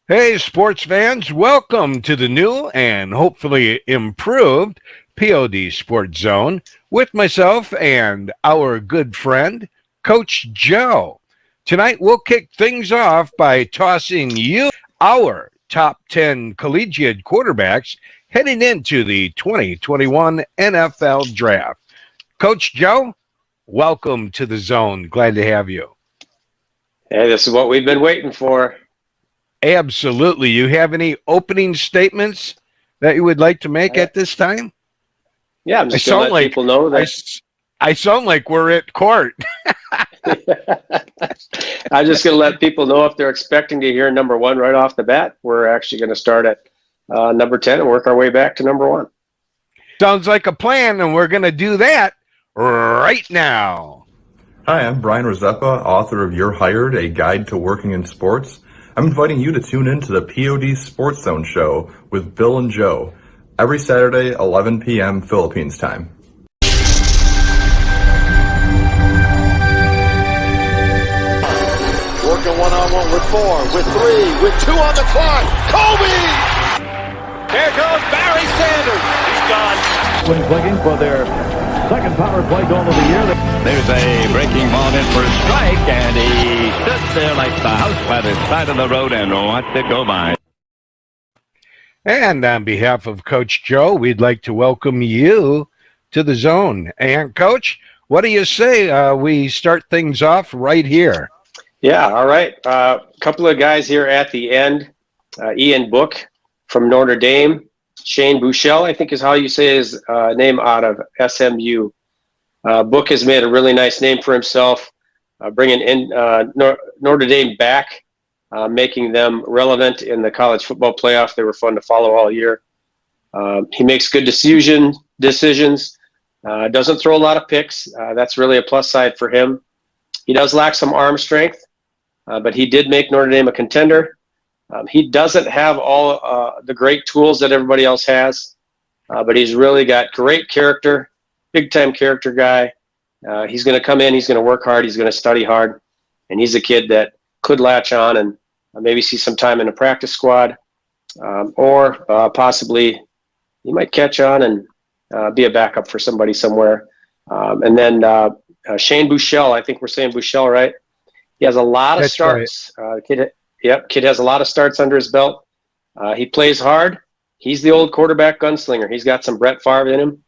Hey, sports fans, welcome to the new and hopefully improved POD Sports Zone with myself and our good friend, Coach Joe. Tonight, we'll kick things off by tossing you our top 10 collegiate quarterbacks heading into the 2021 NFL Draft. Coach Joe, welcome to the zone. Glad to have you. Hey, this is what we've been waiting for. Absolutely. You have any opening statements that you would like to make at this time? Yeah, I'm just going to let people know that. I sound like we're at court. I'm just going to let people know if they're expecting to hear number one right off the bat. We're actually going to start at number 10 and work our way back to number one. Sounds like a plan, and we're going to do that right now. Hi, I'm Brian Rozeppa, author of You're Hired, A Guide to Working in Sports. I'm inviting you to tune in to the POD Sports Zone show with Bill and Joe every Saturday, 11 p.m. Philippines time. Working one-on-one with 4, with 3, with 2 on the clock. Kobe! Here goes Barry Sanders. He's gone. Twins looking for their second power play goal of the year. There's a breaking ball in for a strike, and he stood there like the house by the side of the road and watched it go by. And on behalf of Coach Joe, we'd like to welcome you to the zone. And Coach, what do you say we start things off right here? Yeah, all right. A couple of guys here at the end. Ian Book from Notre Dame. Shane Buechele, I think is how you say his name, out of SMU. Book has made a really nice name for himself, bringing in Notre Dame back, making them relevant in the college football playoff. They were fun to follow all year. He makes good decisions, doesn't throw a lot of picks. That's really a plus side for him. He does lack some arm strength, but he did make Notre Dame a contender. He doesn't have all the great tools that everybody else has, but he's really got great character, big-time character guy. He's going to come in, he's going to work hard, he's going to study hard, and he's a kid that could latch on and maybe see some time in a practice squad, or possibly he might catch on and be a backup for somebody somewhere. And then Shane Buechele, I think we're saying Buechele, right? He has a lot of starts. Right. Kid has a lot of starts under his belt. He plays hard. He's the old quarterback gunslinger. He's got some Brett Favre in him.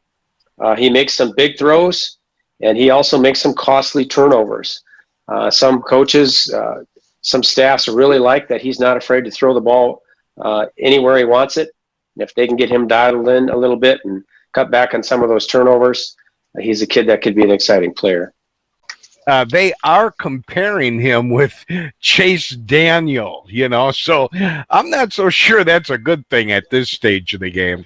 He makes some big throws, and he also makes some costly turnovers. Some coaches, some staffs really like that he's not afraid to throw the ball anywhere he wants it. And if they can get him dialed in a little bit and cut back on some of those turnovers, he's a kid that could be an exciting player. They are comparing him with Chase Daniel, so I'm not so sure that's a good thing at this stage of the game.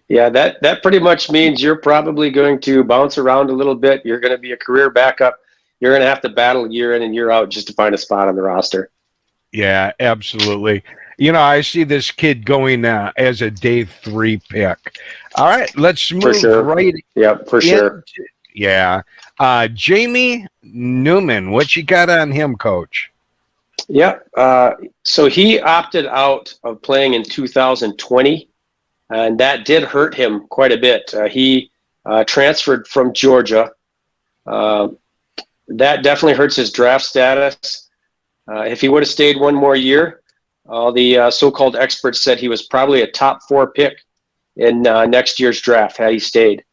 Yeah, that pretty much means you're probably going to bounce around a little bit. You're going to be a career backup. You're going to have to battle year in and year out just to find a spot on the roster. Yeah, absolutely. I see this kid going as a day 3 pick. All right, let's move right. Yep, for sure. Yeah. Jamie Newman, what you got on him, Coach? Yep. So he opted out of playing in 2020, and that did hurt him quite a bit. He transferred from Georgia. That definitely hurts his draft status. If he would have stayed one more year, all the so-called experts said he was probably a top 4 pick in next year's draft had he stayed.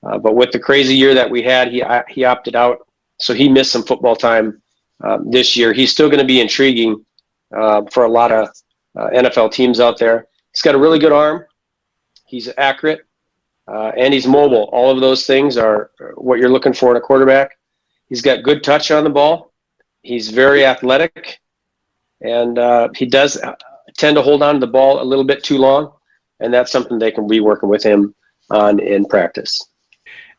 But with the crazy year that we had, he opted out, so he missed some football time this year. He's still going to be intriguing for a lot of NFL teams out there. He's got a really good arm. He's accurate, and he's mobile. All of those things are what you're looking for in a quarterback. He's got good touch on the ball. He's very athletic, and he does tend to hold on to the ball a little bit too long, and that's something they can be working with him on in practice.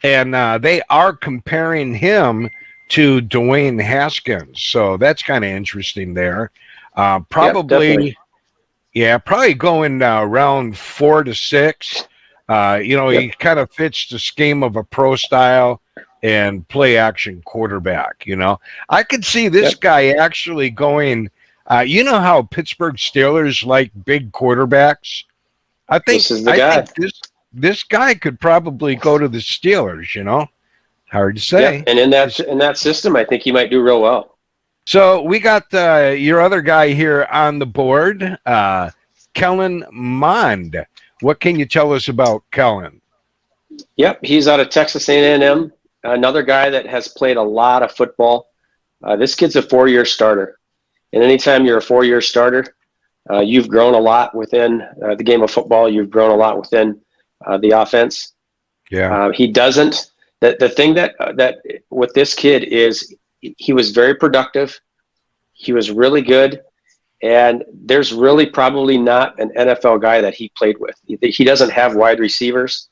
And they are comparing him to Dwayne Haskins, so that's kind of interesting there. Probably going round 4 to 6. He kind of fits the scheme of a pro style and play action quarterback. I could see this guy actually going You know how Pittsburgh Steelers like big quarterbacks? This is the I guy. think this guy could probably go to the Steelers, you know? Hard to Yep. say. And in that system, I think he might do real well. So we got your other guy here on the board, Kellen Mond. What can you tell us about Kellen? Yep, he's out of Texas A&M. Another guy that has played a lot of football. This kid's a 4-year starter. And anytime you're a 4-year starter, you've grown a lot within the game of football. You've grown a lot within the offense. Yeah. He doesn't. The thing that with this kid is he was very productive. He was really good. And there's really probably not an NFL guy that he played with. He doesn't have wide receivers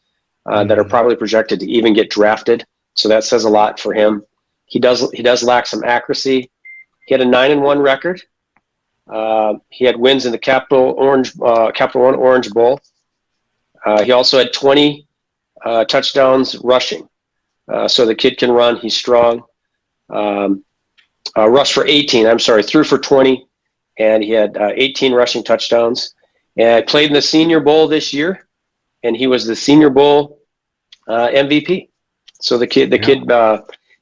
that are probably projected to even get drafted. So that says a lot for him. He does lack some accuracy. He had a 9-1 record. He had wins in the Capital One Orange Bowl. He also had 20 touchdowns rushing. So the kid can run. He's strong. Rushed for 18. I'm sorry, threw for 20, and he had 18 rushing touchdowns. And played in the Senior Bowl this year, and he was the Senior Bowl MVP. So the kid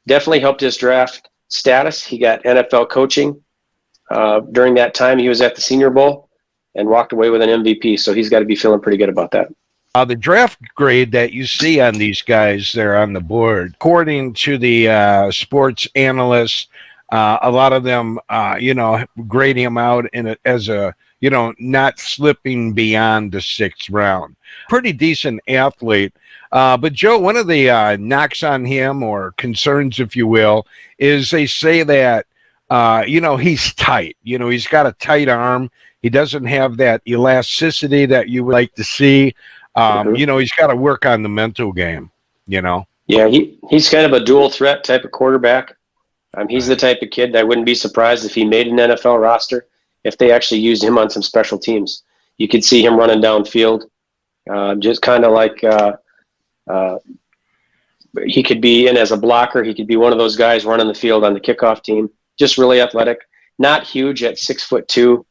definitely helped his draft status. He got NFL coaching during that time. He was at the Senior Bowl and walked away with an MVP. So he's got to be feeling pretty good about that. The draft grade that you see on these guys there on the board, according to the sports analysts, a lot of them, grading them out as a, not slipping beyond the 6th round. Pretty decent athlete. But Joe, one of the knocks on him, or concerns, if you will, is they say that, he's tight. He's got a tight arm. He doesn't have that elasticity that you would like to see. He's got to work on the mental game, Yeah, he's kind of a dual threat type of quarterback. He's the type of kid that I wouldn't be surprised if he made an NFL roster if they actually used him on some special teams. You could see him running downfield, just kind of like he could be in as a blocker. He could be one of those guys running the field on the kickoff team. Just really athletic, not huge at 6'2",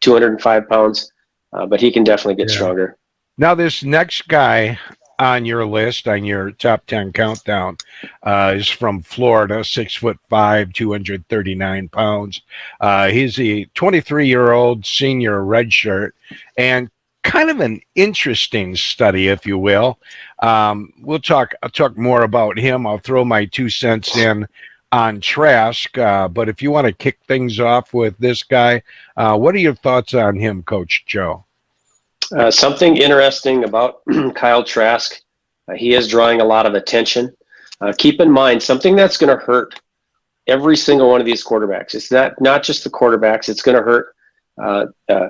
205 pounds, but he can definitely get stronger. Now, this next guy on your list, on your top 10 countdown, is from Florida, 6'5", 239 pounds. He's a 23-year-old senior redshirt, and kind of an interesting study, if you will. I'll talk more about him. I'll throw my 2 cents in on Trask, but if you want to kick things off with this guy, what are your thoughts on him, Coach Joe? Something interesting about Kyle Trask, he is drawing a lot of attention. Keep in mind, something that's going to hurt every single one of these quarterbacks. It's not just the quarterbacks. It's going to hurt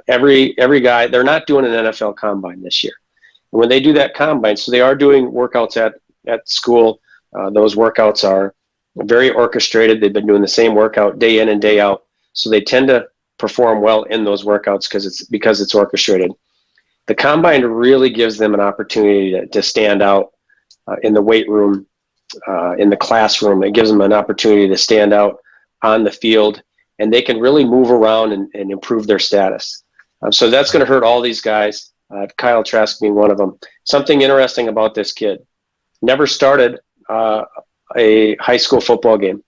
every guy. They're not doing an NFL combine this year. And when they do that combine, so they are doing workouts at school. Those workouts are very orchestrated. They've been doing the same workout day in and day out. So they tend to perform well in those workouts because it's orchestrated. The combine really gives them an opportunity to stand out in the weight room, in the classroom. It gives them an opportunity to stand out on the field, and they can really move around and improve their status. So that's going to hurt all these guys, Kyle Trask being one of them. Something interesting about this kid, never started a high school football game.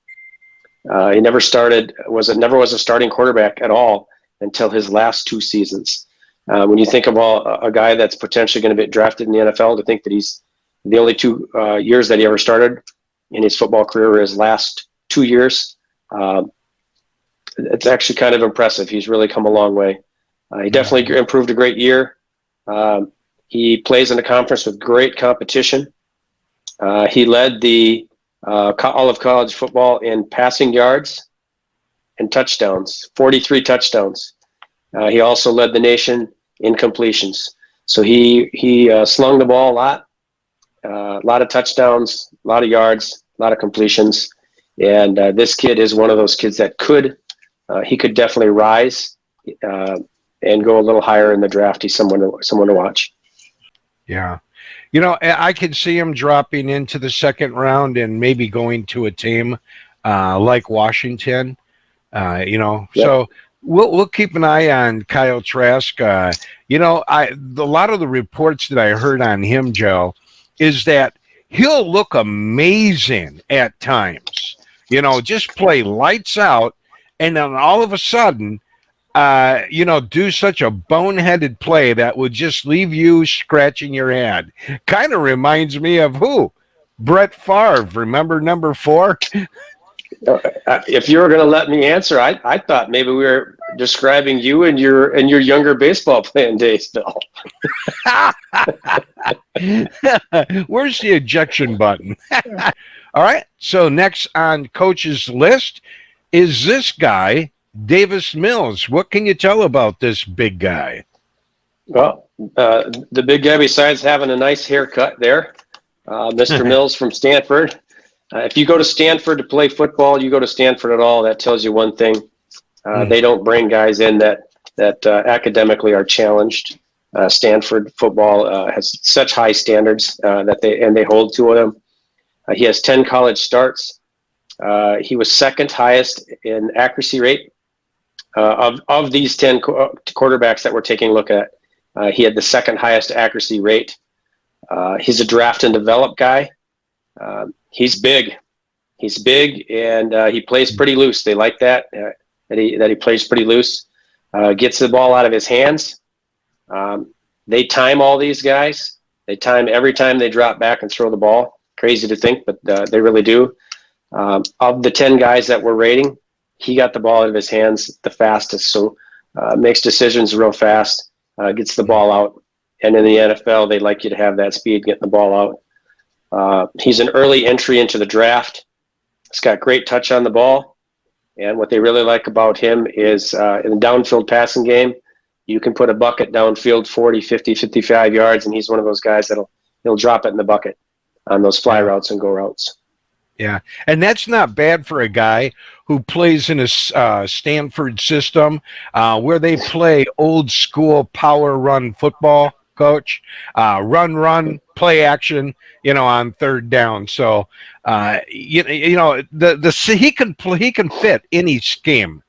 He never was a starting quarterback at all until his last 2 seasons. When you think of a guy that's potentially going to be drafted in the NFL, to think that he's the only 2 years that he ever started in his football career were his last 2 years, it's actually kind of impressive. He's really come a long way. He definitely improved a great year. He plays in a conference with great competition. He led the all of college football in passing yards and touchdowns, 43 touchdowns. He also led the nation in completions. So he slung the ball a lot of touchdowns, a lot of yards, a lot of completions. And this kid is one of those kids that could definitely rise and go a little higher in the draft. He's someone to watch. Yeah. I could see him dropping into the 2nd round and maybe going to a team like Washington, Yep. So we'll keep an eye on Kyle Trask. A lot of the reports that I heard on him, Joe, is that he'll look amazing at times. Just play lights out, and then all of a sudden, do such a boneheaded play that would just leave you scratching your head. Kind of reminds me of who? Brett Favre. Remember number 4? If you were going to let me answer, I thought maybe we were describing you and your younger baseball playing days, Bill. Where's the ejection button? All right. So next on Coach's list is this guy, Davis Mills. What can you tell about this big guy? Well, the big guy, besides having a nice haircut there, Mr. Mills from Stanford. If you go to Stanford to play football, you go to Stanford at all, that tells you one thing. They don't bring guys in that academically are challenged. Stanford football has such high standards that they hold to them. He has 10 college starts. He was second highest in accuracy rate of these 10 quarterbacks that we're taking a look at. He had the second highest accuracy rate. He's a draft and develop guy. He's big. He's big, and he plays pretty loose. They like that he plays pretty loose. Gets the ball out of his hands. They time all these guys. They time every time they drop back and throw the ball. Crazy to think, but they really do. Of the 10 guys that we're rating, he got the ball out of his hands the fastest. So makes decisions real fast. Gets the ball out. And in the NFL, they like you to have that speed getting the ball out. He's an early entry into the draft. He's got great touch on the ball. And what they really like about him is in the downfield passing game, you can put a bucket downfield 40, 50, 55 yards, and he's one of those guys he'll drop it in the bucket on those fly routes and go routes. Yeah, and that's not bad for a guy who plays in a Stanford system where they play old school power run football, coach. Run, play action, on third down. So, he can fit any scheme,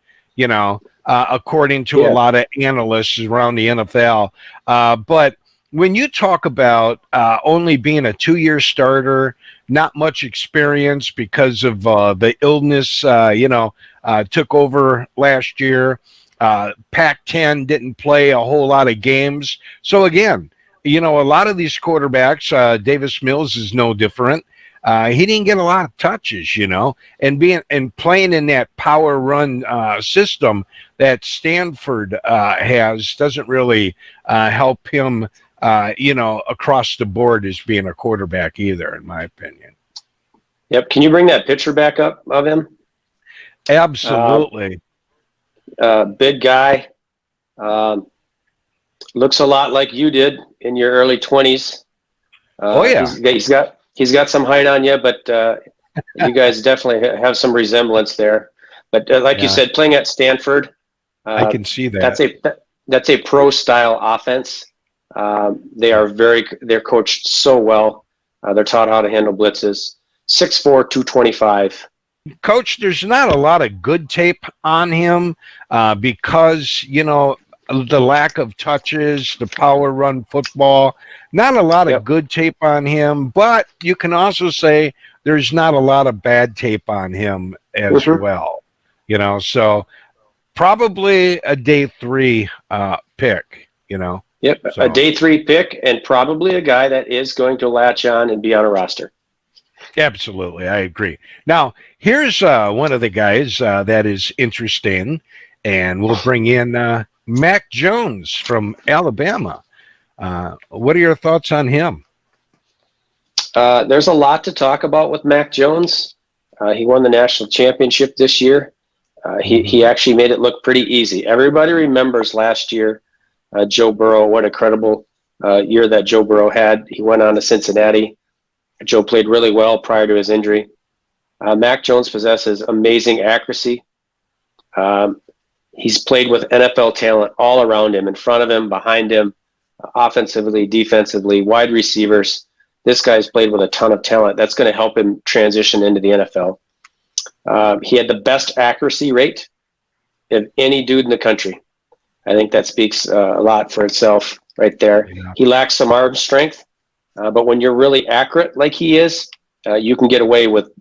according to a lot of analysts around the NFL. But when you talk about only being a 2-year starter, not much experience because of the illness, took over last year. Pac-10 didn't play a whole lot of games. So again, a lot of these quarterbacks, Davis Mills is no different. He didn't get a lot of touches, and playing in that power run system that Stanford has doesn't really help him, across the board as being a quarterback either, in my opinion. Yep. Can you bring that picture back up of him? Absolutely. Big guy. Looks a lot like you did in your early 20s. Oh yeah. He's got some height on you, but you guys definitely have some resemblance there. But like you said, playing at Stanford, I can see that. That's a pro style offense. They're coached so well. They're taught how to handle blitzes. 6'4", 225. Coach, there's not a lot of good tape on him because, the lack of touches, the power run football, not a lot of good tape on him, but you can also say there's not a lot of bad tape on him as well, so probably a day 3 pick, Yep, So. A day 3 pick and probably a guy that is going to latch on and be on a roster. Absolutely, I agree. Now, here's one of the guys that is interesting, and we'll bring in Mac Jones from Alabama. What are your thoughts on him? There's a lot to talk about with Mac Jones. He won the national championship this year. He actually made it look pretty easy. Everybody remembers last year, Joe Burrow, what a incredible year that Joe Burrow had. He went on to Cincinnati. Joe played really well prior to his injury. Mac Jones possesses amazing accuracy. He's played with NFL talent all around him, in front of him, behind him, offensively, defensively, wide receivers. This guy's played with a ton of talent. That's going to help him transition into the NFL. He had the best accuracy rate of any dude in the country. I think that speaks a lot for itself right there. Yeah. He lacks some arm strength, but when you're really accurate like he is, you can get away with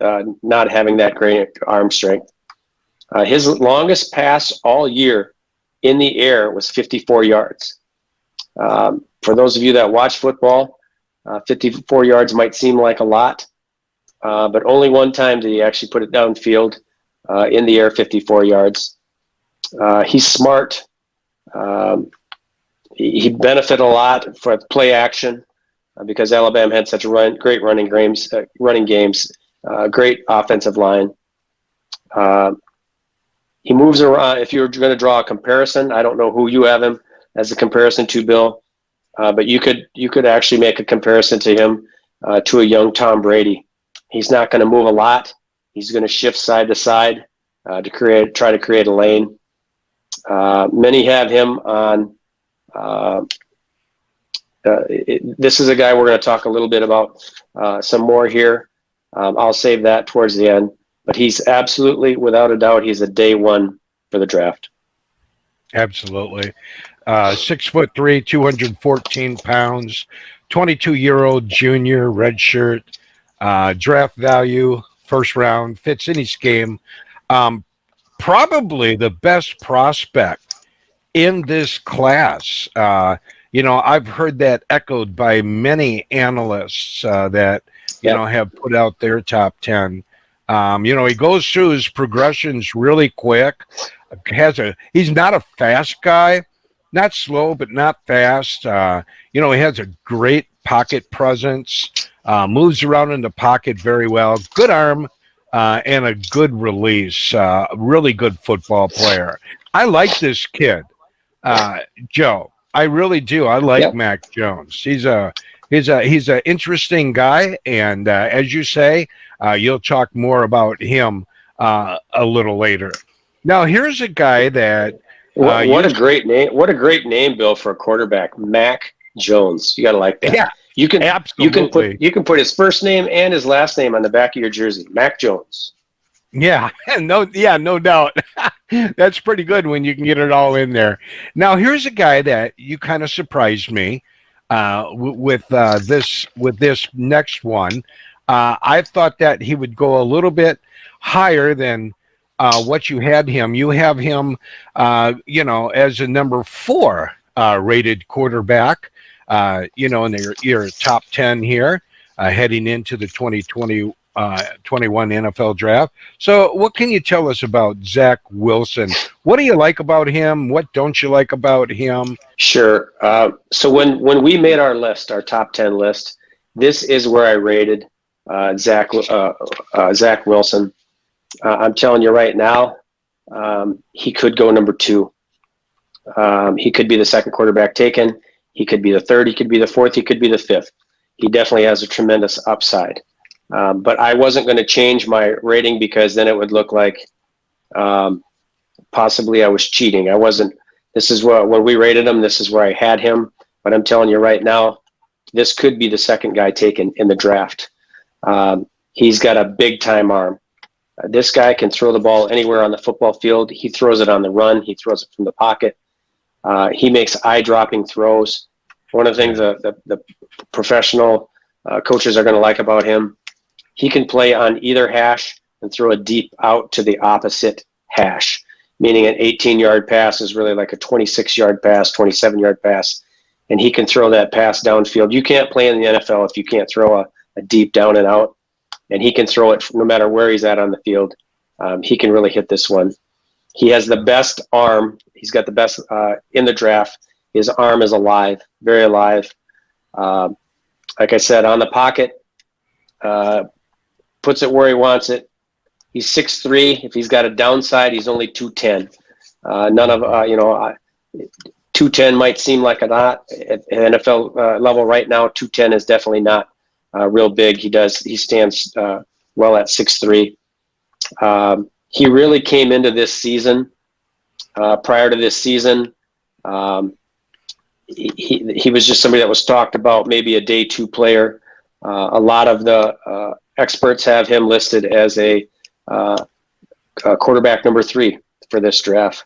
not having that great arm strength. His longest pass all year in the air was 54 yards. For those of you that watch football, 54 yards might seem like a lot, but only one time did he actually put it downfield in the air 54 yards. He's smart. He benefited a lot for play action because Alabama had such great running games, great offensive line. He moves around. If you're going to draw a comparison, I don't know who you have him as a comparison to, Bill, but you could actually make a comparison to him to a young Tom Brady. He's not going to move a lot. He's going to shift side to side to try to create a lane. Many have him on. This is a guy we're going to talk a little bit about some more here. I'll save that towards the end. But he's absolutely, without a doubt, he's a day one for the draft. Absolutely. 6'3", 214 pounds, 22-year-old junior, redshirt, draft value, first round, fits any scheme. Probably the best prospect in this class. I've heard that echoed by many analysts that, have put out their top 10. He goes through his progressions really quick. He's not a fast guy, not slow, but not fast. He has a great pocket presence, moves around in the pocket very well, good arm, and a good release. Really good football player. I like this kid, Joe. I really do. I like Mac Jones. He's an interesting guy, and as you say, you'll talk more about him a little later. Now, here's a guy that what a great name! What a great name, Bill, for a quarterback, Mac Jones. You got to like that. Yeah, absolutely. You can put his first name and his last name on the back of your jersey, Mac Jones. Yeah, no doubt. That's pretty good when you can get it all in there. Now, here's a guy that you kind of surprised me with this next one. I thought that he would go a little bit higher than what you had him. You have him, as a number 4 rated quarterback. In your top 10 here, heading into the 2021 NFL draft. So what can you tell us about Zach Wilson? What do you like about him? What don't you like about him? Sure. So when we made our list, our top 10 list, this is where I rated Zach Wilson. I'm telling you right now, he could go number 2. He could be the second quarterback taken. He could be the third. He could be the fourth. He could be the fifth. He definitely has a tremendous upside. But I wasn't going to change my rating because then it would look like possibly I was cheating. I wasn't. This is when we rated him. This is where I had him. But I'm telling you right now, this could be the second guy taken in the draft. He's got a big time arm. This guy can throw the ball anywhere on the football field. He throws it on the run. He throws it from the pocket. He makes eye-dropping throws. One of the things the professional coaches are going to like about him, he can play on either hash and throw a deep out to the opposite hash, meaning an 18-yard pass is really like a 26-yard pass, 27-yard pass, and he can throw that pass downfield. You can't play in the NFL if you can't throw a deep down and out, and he can throw it no matter where he's at on the field. He can really hit this one. He has the best arm. He's got the best in the draft. His arm is alive, very alive. Like I said, on the pocket, puts it where he wants it. He's 6'3". If he's got a downside, he's only 210. 210 might seem like a lot at NFL level right now. 210 is definitely not real big. He stands well at 6'3". He really came into this season. Prior to this season, he was just somebody that was talked about, maybe a day 2 player. A lot of the experts have him listed as a quarterback number 3 for this draft.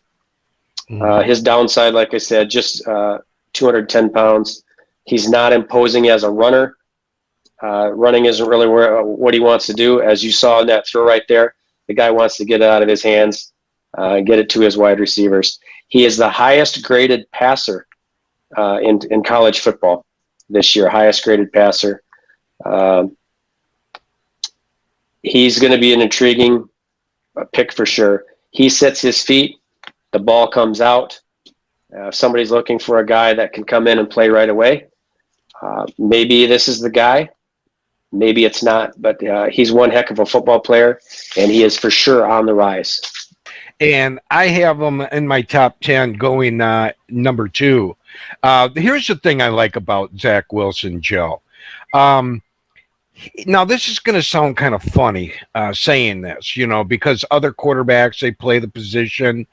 His downside, like I said, just 210 pounds. He's not imposing as a runner. Running isn't really what he wants to do. As you saw in that throw right there, the guy wants to get it out of his hands, get it to his wide receivers. He is the highest graded passer in college football this year, highest graded passer. He's going to be an intriguing pick for sure. He sets his feet, the ball comes out. If somebody's looking for a guy that can come in and play right away, maybe this is the guy. Maybe it's not, but he's one heck of a football player, and he is for sure on the rise. And I have him in my top 10 going number 2. Here's the thing I like about Zach Wilson, Joe. Now, this is going to sound kind of funny saying this, because other quarterbacks, they play the position.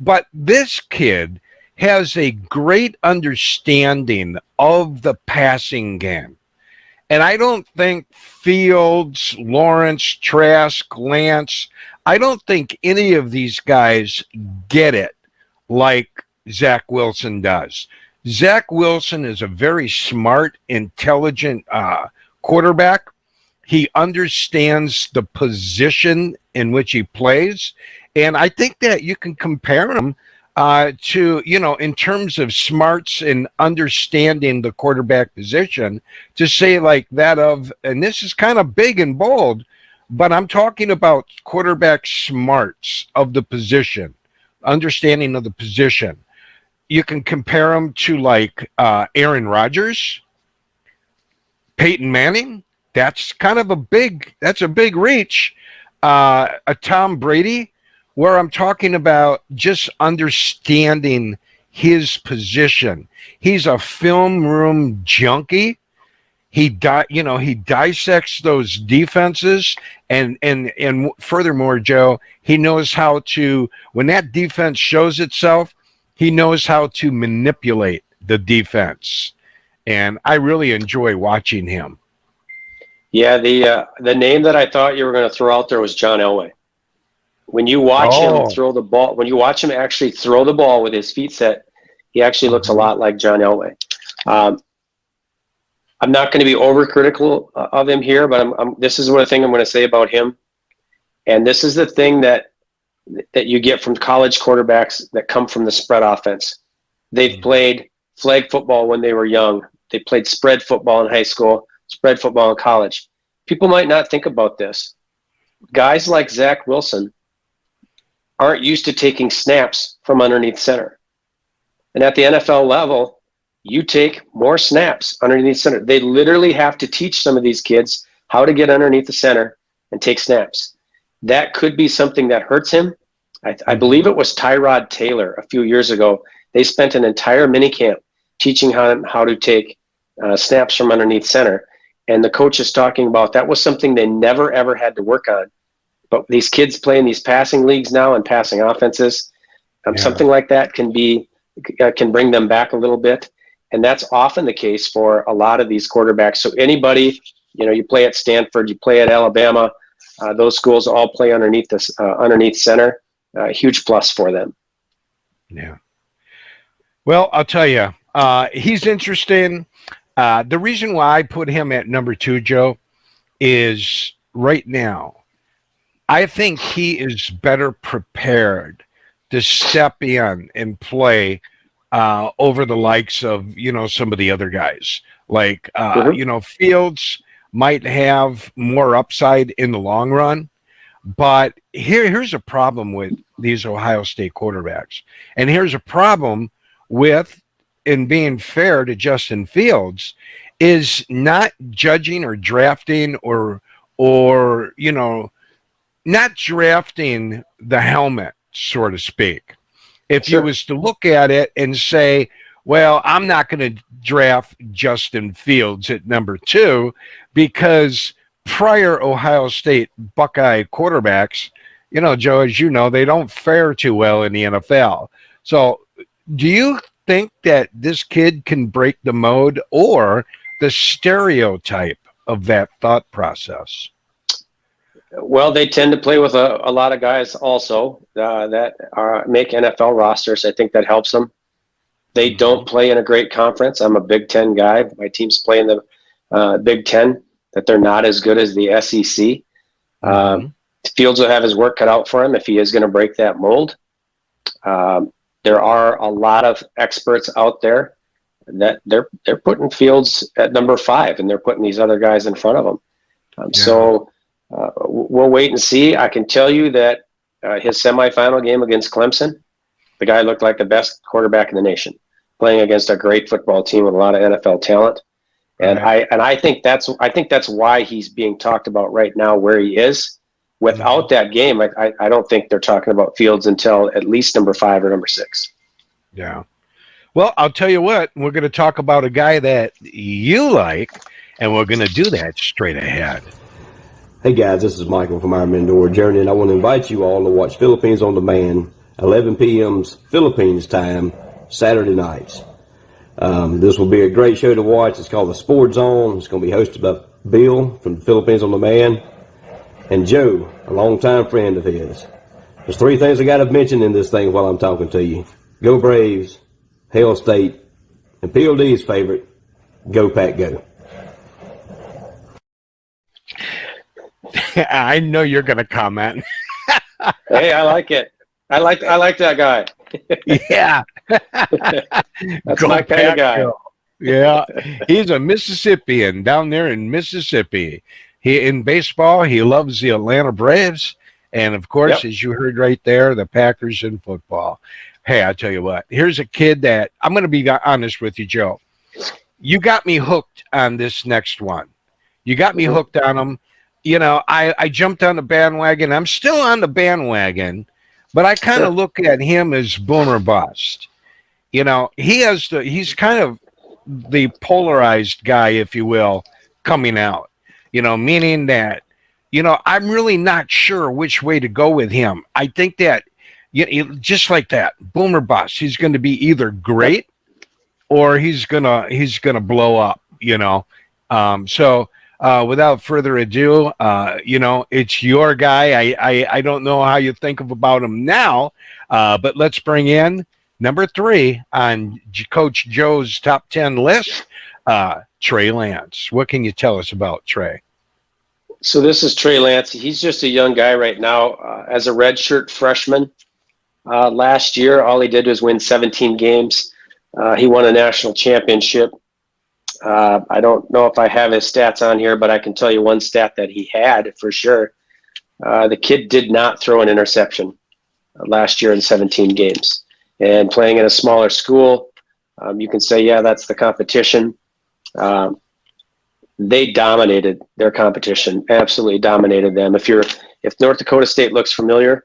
But this kid has a great understanding of the passing game. And I don't think Fields, Lawrence, Trask, Lance, I don't think any of these guys get it like Zach Wilson does. Zach Wilson is a very smart, intelligent quarterback. He understands the position in which he plays. And I think that you can compare him to, in terms of smarts and understanding the quarterback position, to say like that of, and this is kind of big and bold, but I'm talking about quarterback smarts of the position, understanding of the position. You can compare him to like Aaron Rodgers, Peyton Manning. That's kind of a big reach. A Tom Brady, where I'm talking about just understanding his position. He's a film room junkie. He dissects those defenses, and furthermore, Joe, he knows how to, when that defense shows itself, he knows how to manipulate the defense. And I really enjoy watching him. Yeah, the name that I thought you were going to throw out there was John Elway. When you watch him throw the ball, when you watch him actually throw the ball with his feet set, he actually looks a lot like John Elway. I'm not going to be overcritical of him here, but this is one thing I'm going to say about him. And this is the thing that you get from college quarterbacks that come from the spread offense. They've played flag football when they were young. They played spread football in high school, spread football in college. People might not think about this. Guys like Zach Wilson aren't used to taking snaps from underneath center. And at the NFL level, you take more snaps underneath center. They literally have to teach some of these kids how to get underneath the center and take snaps. That could be something that hurts him. I believe it was Tyrod Taylor a few years ago. They spent an entire minicamp teaching him how to take snaps from underneath center. And the coach is talking about that was something they never, ever had to work on. But these kids play in these passing leagues now and passing offenses. Something like that can bring them back a little bit. And that's often the case for a lot of these quarterbacks. So anybody, you play at Stanford, you play at Alabama, those schools all play underneath center. Huge plus for them. Yeah. Well, I'll tell you, he's interesting. The reason why I put him at number 2, Joe, is right now, I think he is better prepared to step in and play over the likes of, some of the other guys. Like, Fields might have more upside in the long run. But here's a problem with these Ohio State quarterbacks. And here's a problem with, in being fair to Justin Fields, is not judging or drafting or not drafting the helmet, so to speak. If you was to look at it and say, well, I'm not going to draft Justin Fields at number 2 because prior Ohio State Buckeye quarterbacks, Joe, as you know, they don't fare too well in the NFL. So do you think that this kid can break the mode or the stereotype of that thought process? Well, they tend to play with a lot of guys also that make NFL rosters. I think that helps them. They don't play in a great conference. I'm a Big Ten guy. My teams play in the Big Ten, that they're not as good as the SEC. Fields will have his work cut out for him if he is going to break that mold. There are a lot of experts out there that they're putting Fields at number 5, and they're putting these other guys in front of him. So we'll wait and see. I can tell you that his semifinal game against Clemson, the guy looked like the best quarterback in the nation, playing against a great football team with a lot of NFL talent. And I think that's why he's being talked about right now where he is. Without that game, I don't think they're talking about Fields until at least number 5 or number 6. Yeah. Well, I'll tell you what, we're going to talk about a guy that you like, and we're going to do that straight ahead. Hey guys, this is Michael from our Mendora Journey, and I want to invite you all to watch Philippines on Demand, 11 p.m. Philippines time, Saturday nights. This will be a great show to watch. It's called The Sport Zone. It's going to be hosted by Bill from Philippines on Demand and Joe, a longtime friend of his. There's 3 things I got to mention in this thing while I'm talking to you. Go Braves, Hail State, and POD's favorite, Go Pack Go. I know you're going to comment. Hey, I like it. I like that guy. Yeah. That's my kind of guy. Yeah. He's a Mississippian down there in Mississippi. In baseball, he loves the Atlanta Braves. And, of course, as you heard right there, the Packers in football. Hey, I tell you what, here's a kid that I'm going to be honest with you, Joe. You got me hooked on this next one. You got me hooked on him. You know, I jumped on the bandwagon. I'm still on the bandwagon, but I kind of look at him as boom or bust. You know, he's kind of the polarized guy, if you will, coming out. You know, meaning that, you know, I'm really not sure which way to go with him. I think that, just like that, boom or bust. He's going to be either great or he's gonna blow up. You know, so. Without further ado, you know, it's your guy. I don't know how you think about him now, but let's bring in number 3 on Coach Joe's top 10 list, Trey Lance. What can you tell us about Trey? So this is Trey Lance. He's just a young guy right now. As a redshirt freshman last year, all he did was win 17 games. He won a national championship. I don't know if I have his stats on here, but I can tell you one stat that he had for sure. The kid did not throw an interception last year in 17 games. And playing in a smaller school, you can say, yeah, that's the competition. They dominated their competition, absolutely dominated them. If North Dakota State looks familiar,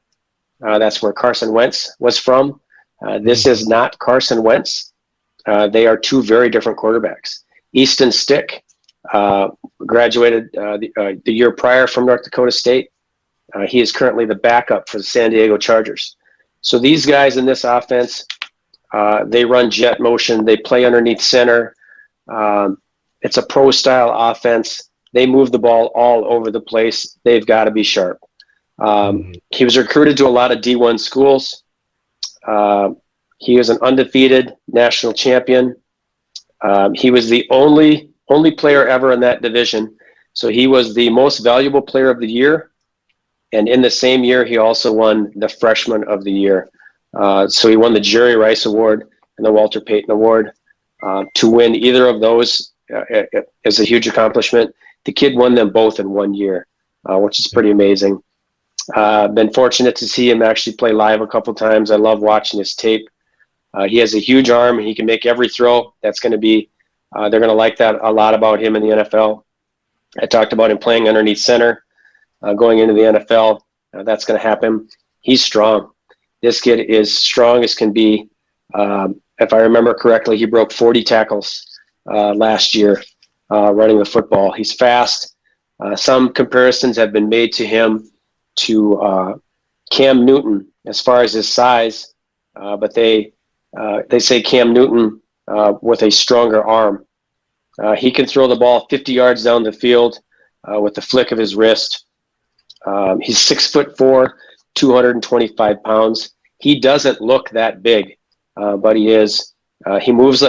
that's where Carson Wentz was from. This is not Carson Wentz. They are 2 very different quarterbacks. Easton Stick graduated the year prior from North Dakota State. He is currently the backup for the San Diego Chargers. So these guys in this offense, they run jet motion. They play underneath center. It's a pro-style offense. They move the ball all over the place. They've got to be sharp. He was recruited to a lot of D1 schools. He was an undefeated national champion. He was the only player ever in that division. So he was the most valuable player of the year. And in the same year, he also won the Freshman of the Year. So he won the Jerry Rice Award and the Walter Payton Award. To win either of those is a huge accomplishment. The kid won them both in 1 year, which is pretty amazing. Been fortunate to see him actually play live a couple times. I love watching his tape. He has a huge arm. He can make every throw. That's going to be, they're going to like that a lot about him in the NFL. I talked about him playing underneath center, going into the NFL. That's going to happen. He's strong. This kid is strong as can be. If I remember correctly, he broke 40 tackles last year running the football. He's fast. Some comparisons have been made to him to Cam Newton as far as his size, but they say Cam Newton with a stronger arm. He can throw the ball 50 yards down the field with the flick of his wrist. He's 6'4", 225 pounds. He doesn't look that big, but he is. He moves.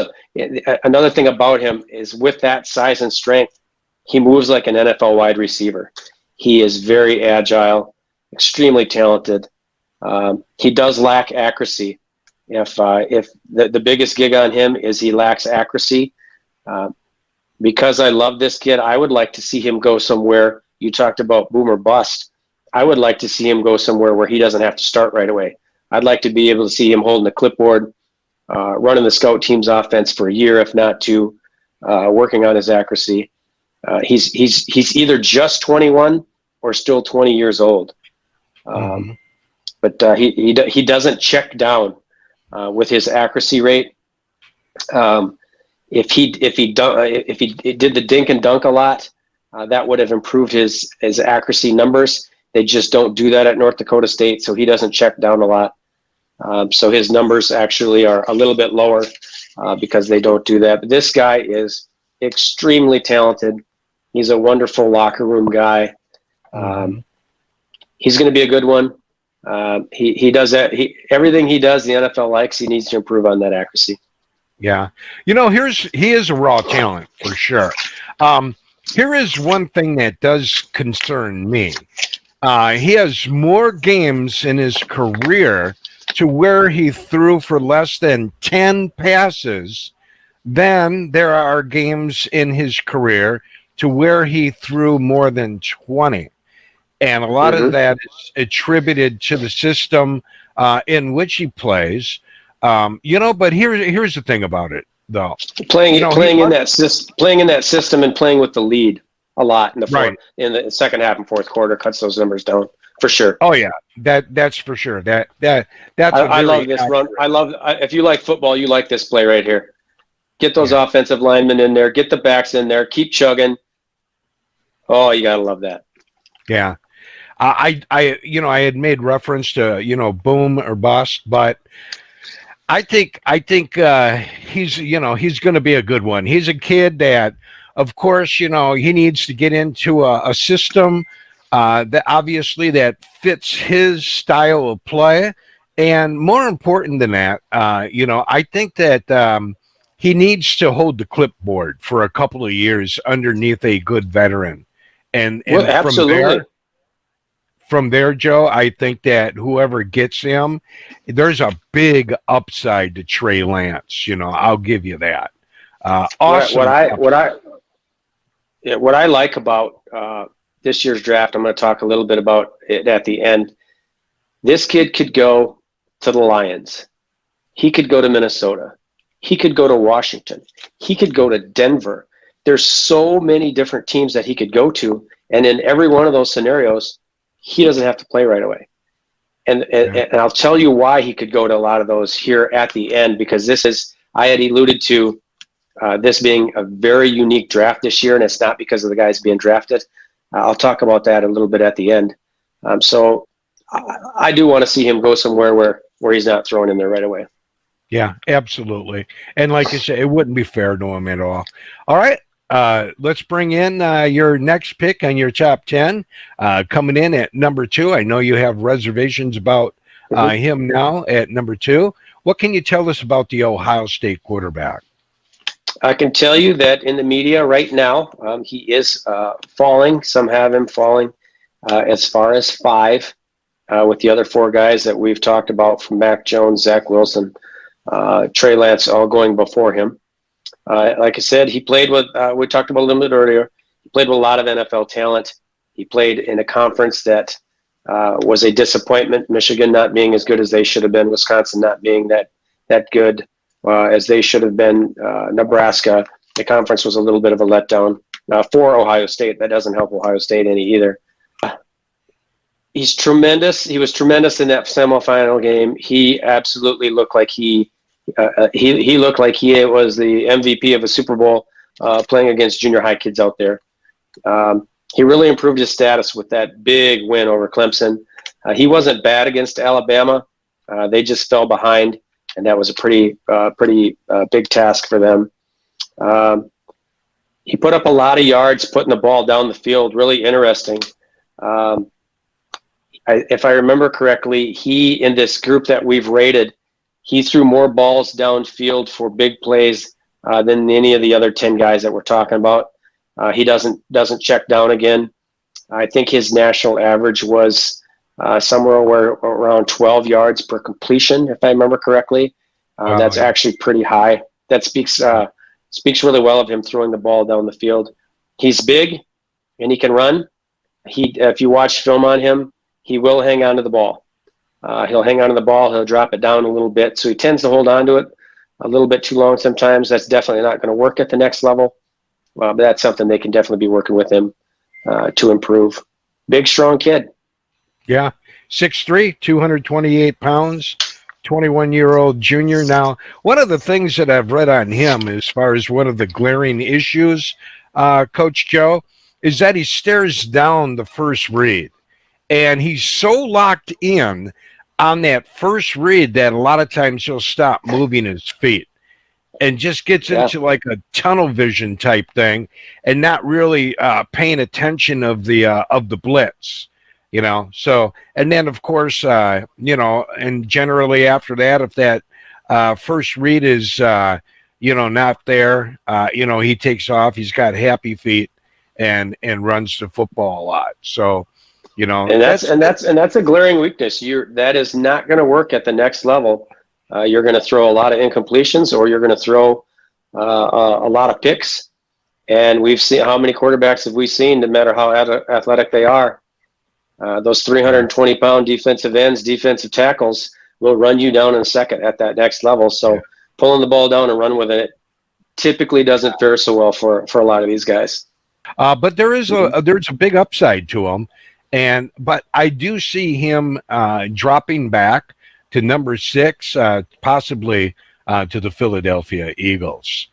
Another thing about him is with that size and strength, he moves like an NFL wide receiver. He is very agile, extremely talented. He does lack accuracy. If the biggest gig on him is he lacks accuracy, because I love this kid, I would like to see him go somewhere. You talked about boom or bust. I would like to see him go somewhere where he doesn't have to start right away. I'd like to be able to see him holding the clipboard, running the scout team's offense for a year, if not two, working on his accuracy. He's either just 21 or still 20 years old. But he doesn't check down with his accuracy rate. If he did the dink and dunk a lot, that would have improved his accuracy numbers. They just don't do that at North Dakota State, so he doesn't check down a lot. So his numbers actually are a little bit lower because they don't do that. But this guy is extremely talented. He's a wonderful locker room guy. He's going to be a good one. He does that. Everything he does, the NFL likes. He needs to improve on that accuracy. Yeah. He is a raw talent for sure. Here is one thing that does concern me. He has more games in his career to where he threw for less than 10 passes than there are games in his career to where he threw more than 20. And a lot of that is attributed to the system in which he plays. But here's the thing about it, though. Playing in that system and playing with the lead a lot in the second half and fourth quarter cuts those numbers down for sure. Oh yeah, that's for sure. That's I love this run. If you like football, you like this play right here. Get those offensive linemen in there. Get the backs in there. Keep chugging. Oh, you gotta love that. Yeah. I had made reference to, boom or bust, but I think he's going to be a good one. He's a kid that, of course, he needs to get into a system that obviously that fits his style of play. And more important than that, I think that he needs to hold the clipboard for a couple of years underneath a good veteran. And absolutely. From there, Joe, I think that whoever gets him, there's a big upside to Trey Lance. I'll give you that. Awesome. What I like about this year's draft, I'm going to talk a little bit about it at the end. This kid could go to the Lions. He could go to Minnesota. He could go to Washington. He could go to Denver. There's so many different teams that he could go to, and in every one of those scenarios, he doesn't have to play right away. And I'll tell you why he could go to a lot of those here at the end, because I had alluded to this being a very unique draft this year, and it's not because of the guys being drafted. I'll talk about that a little bit at the end. So I do want to see him go somewhere where he's not thrown in there right away. Yeah, absolutely. And like you said, it wouldn't be fair to him at all. All right. Let's bring in your next pick on your top 10. Coming in at number 2. I know you have reservations about him now at number 2. What can you tell us about the Ohio State quarterback? I can tell you that in the media right now, he is falling. Some have him falling as far as 5 with the other 4 guys that we've talked about, from Mac Jones, Zach Wilson, Trey Lance, all going before him. Like I said, he played with, we talked about a little bit earlier, he played with a lot of NFL talent. He played in a conference that was a disappointment, Michigan not being as good as they should have been, Wisconsin not being that good as they should have been, Nebraska. The conference was a little bit of a letdown for Ohio State. That doesn't help Ohio State any either. He's tremendous. He was tremendous in that semifinal game. He absolutely looked like he looked like he was the MVP of a Super Bowl playing against junior high kids out there. He really improved his status with that big win over Clemson. He wasn't bad against Alabama. They just fell behind, and that was a pretty big task for them. He put up a lot of yards putting the ball down the field. Really interesting. if I remember correctly, he, in this group that we've rated, he threw more balls downfield for big plays than any of the other 10 guys that we're talking about. He doesn't check down again. I think his national average was somewhere around 12 yards per completion, if I remember correctly. That's actually pretty high. That speaks really well of him throwing the ball down the field. He's big and he can run. If you watch film on him, he will hang on to the ball. He'll hang on to the ball. He'll drop it down a little bit. So he tends to hold on to it a little bit too long sometimes. That's definitely not going to work at the next level. But that's something they can definitely be working with him to improve. Big, strong kid. Yeah. 6'3", 228 pounds, 21-year-old junior. Now, one of the things that I've read on him as far as one of the glaring issues, Coach Joe, is that he stares down the first read. And he's so locked in on that first read that a lot of times he'll stop moving his feet and just gets into like a tunnel vision type thing and not really paying attention of the blitz, you know. So, and then of course, you know, and generally after that, if that first read is, you know, not there, you know, he takes off. He's got happy feet and runs the football a lot. So, you know, and that's a glaring weakness. That is not going to work at the next level. You're going to throw a lot of incompletions, or you're going to throw a lot of picks. And we've seen, how many quarterbacks have we seen, no matter how athletic they are, those 320-pound defensive ends, defensive tackles will run you down in a second at that next level. So pulling the ball down and run with it typically doesn't fare so well for a lot of these guys. But there's a big upside to him. But I do see him dropping back to number 6, possibly to the Philadelphia Eagles.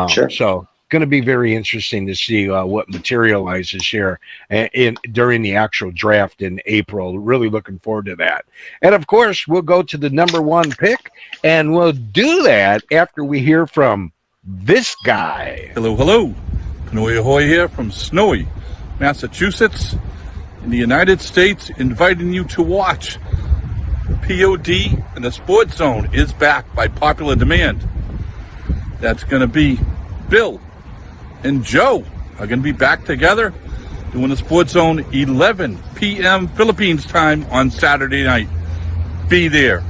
Sure. So going to be very interesting to see what materializes here during the actual draft in April. Really looking forward to that. And of course, we'll go to the number 1 pick, and we'll do that after we hear from this guy. Hello, hello. Pinoy Ahoy here from snowy Massachusetts in the United States, inviting you to watch POD and the Sports Zone is back by popular demand. That's going to be Bill and Joe are going to be back together doing the Sports Zone 11 p.m. Philippines time on Saturday night. Be there.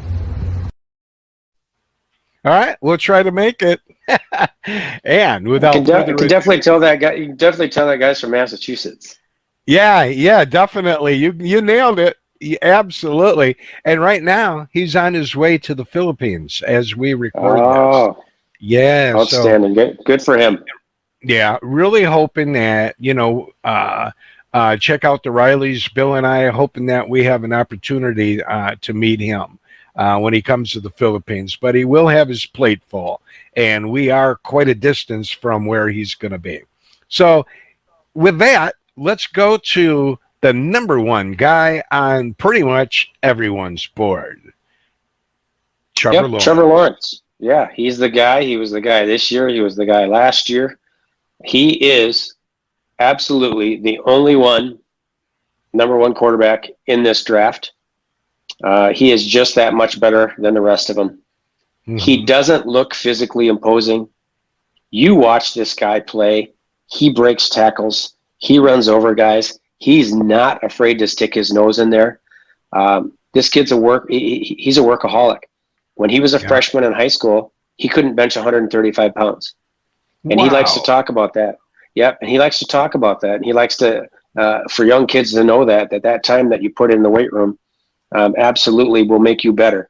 All right, we'll try to make it. And without you can definitely tell that guy. You can definitely tell that guy's from Massachusetts. Yeah, definitely. You nailed it. Absolutely. And right now, he's on his way to the Philippines as we record this. Yeah. Outstanding. Good for him. Yeah, really hoping that, you know, check out the Rileys. Bill and I are hoping that we have an opportunity to meet him when he comes to the Philippines. But he will have his plate full, and we are quite a distance from where he's going to be. So with that, let's go to the number 1 guy on pretty much everyone's board. Trevor Lawrence. Yeah, he's the guy. He was the guy this year. He was the guy last year. He is absolutely the only number 1 quarterback in this draft. He is just that much better than the rest of them. Mm-hmm. He doesn't look physically imposing. You watch this guy play. He breaks tackles. He runs over guys. He's not afraid to stick his nose in there. This kid's he's a workaholic. When he was a freshman in high school, he couldn't bench 135 pounds. And he likes to talk about that. Yep, and he likes to talk about that. And he likes to, for young kids to know that time that you put in the weight room absolutely will make you better.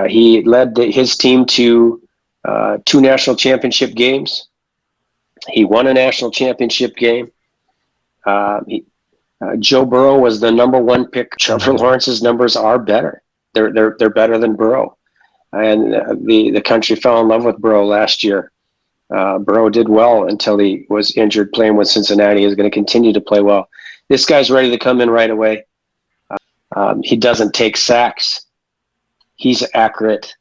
He led his team to 2 national championship games. He won a national championship game. Joe Burrow was the number 1 pick. Trevor Lawrence's numbers are better. They're better than Burrow, and the country fell in love with Burrow last year. Burrow did well until he was injured playing with Cincinnati. He's going to continue to play well. This guy's ready to come in right away. He doesn't take sacks. He's accurate.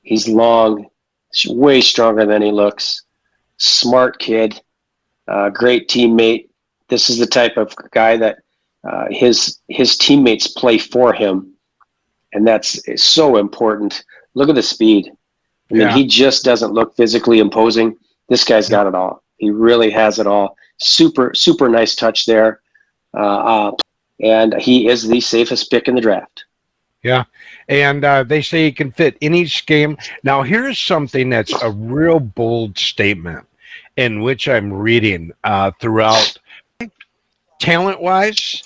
He's long. He's way stronger than he looks. Smart kid. Great teammate. This is the type of guy that his teammates play for him, and that's so important. Look at the speed. I mean, he just doesn't look physically imposing. This guy's got it all. He really has it all. Super, super nice touch there. And he is the safest pick in the draft. Yeah. And they say he can fit any scheme. Now, here's something that's a real bold statement in which I'm reading throughout. Talent-wise,